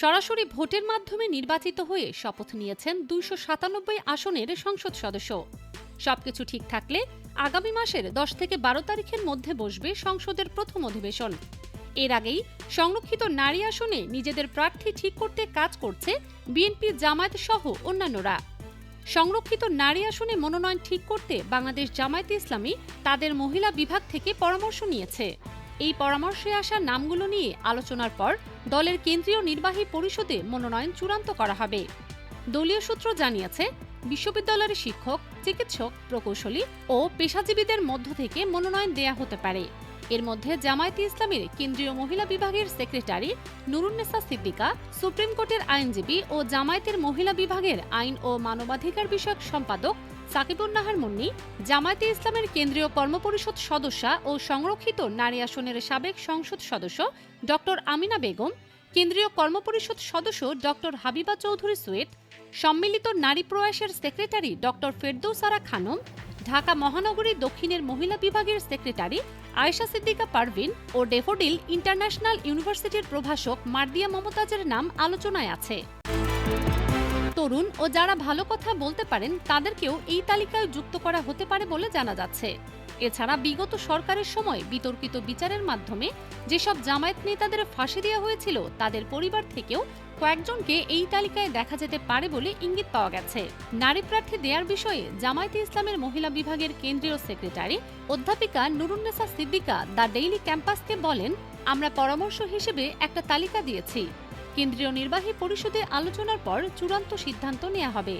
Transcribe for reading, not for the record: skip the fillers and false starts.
সরাসরি ভোটের মাধ্যমে নির্বাচিত হয়ে শপথ নিয়েছেন ২৯৭ আসনের সংসদ সদস্য। সবকিছু ঠিক থাকলে আগামী মাসের ১০ থেকে ১২ তারিখের মধ্যে বসবে সংসদের প্রথম অধিবেশন। এর আগেই সংরক্ষিত নারী আসনে নিজেদের প্রার্থী ঠিক করতে কাজ করছে বিএনপি, জামায়াত সহ অন্যান্যরা। সংরক্ষিত নারী আসনে মনোনয়ন ঠিক করতে বাংলাদেশ জামায়াতে ইসলামী তাদের মহিলা বিভাগ থেকে পরামর্শ নিয়েছে। এই পরামর্শে আসা নামগুলো নিয়ে আলোচনার পর দলের কেন্দ্রীয় নির্বাহী পরিষদে মনোনয়ন চূড়ান্ত করা হবে। দলীয় সূত্র জানিয়েছে, বিশ্ববিদ্যালয়ের শিক্ষক, চিকিৎসক, প্রকৌশলী ও পেশাজীবীদের মধ্য থেকে মনোনয়ন দেয়া হতে পারে। এর মধ্যে জামায়াতে ইসলামীর কেন্দ্রীয় মহিলা বিভাগের সেক্রেটারি নুরুন্নেসা সিদ্দিকা, সুপ্রিম কোর্টের আইনজীবী ও জামায়াতের মহিলা বিভাগের আইন ও মানবাধিকার বিষয়ক সম্পাদক সাকিবুন নাহার মুন্নি, জামায়াতে ইসলামের কেন্দ্রীয় কর্মপরিষদ সদস্যা ও সংরক্ষিত নারী আসনের সাবেক সংসদ সদস্য ডক্টর আমিনা বেগম, কেন্দ্রীয় কর্মপরিষদ সদস্য ডক্টর হাবিবা চৌধুরী সুয়েট, সম্মিলিত নারী প্রয়াসের সেক্রেটারি ডক্টর ফেরদৌসারা খানম, ঢাকা মহানগরী দক্ষিণের মহিলা বিভাগের সেক্রেটারি আয়েশা সিদ্দিকা পারভিন ও ডেফোডিল ইন্টারন্যাশনাল ইউনিভার্সিটির প্রভাষক মার্দিয়া মমতাজের নাম আলোচনায় আছে। তরুণ ও যারা ভালো কথা বলতে পারেন তাদেরকেও এই তালিকায় যুক্ত করা হতে পারে বলে জানা যাচ্ছে। এছাড়া বিগত সরকারের সময় বিতর্কিত বিচারের মাধ্যমে যেসব জামায়াত নেতাদের ফাঁসি দেওয়া হয়েছিল তাদের পরিবার থেকেও কয়েকজনকে এই তালিকায় দেখা যেতে পারে বলে ইঙ্গিত পাওয়া গেছে। নারী প্রার্থী দেওয়ার বিষয়ে জামায়াতে ইসলামের মহিলা বিভাগের কেন্দ্রীয় সেক্রেটারি অধ্যাপিকা নুরুন্নেসা সিদ্দিকা দ্য ডেইলি ক্যাম্পাসকে বলেন, আমরা পরামর্শ হিসেবে একটা তালিকা দিয়েছি। কেন্দ্রীয় নির্বাহী পরিষদে আলোচনার পর চূড়ান্ত সিদ্ধান্ত নেওয়া হবে।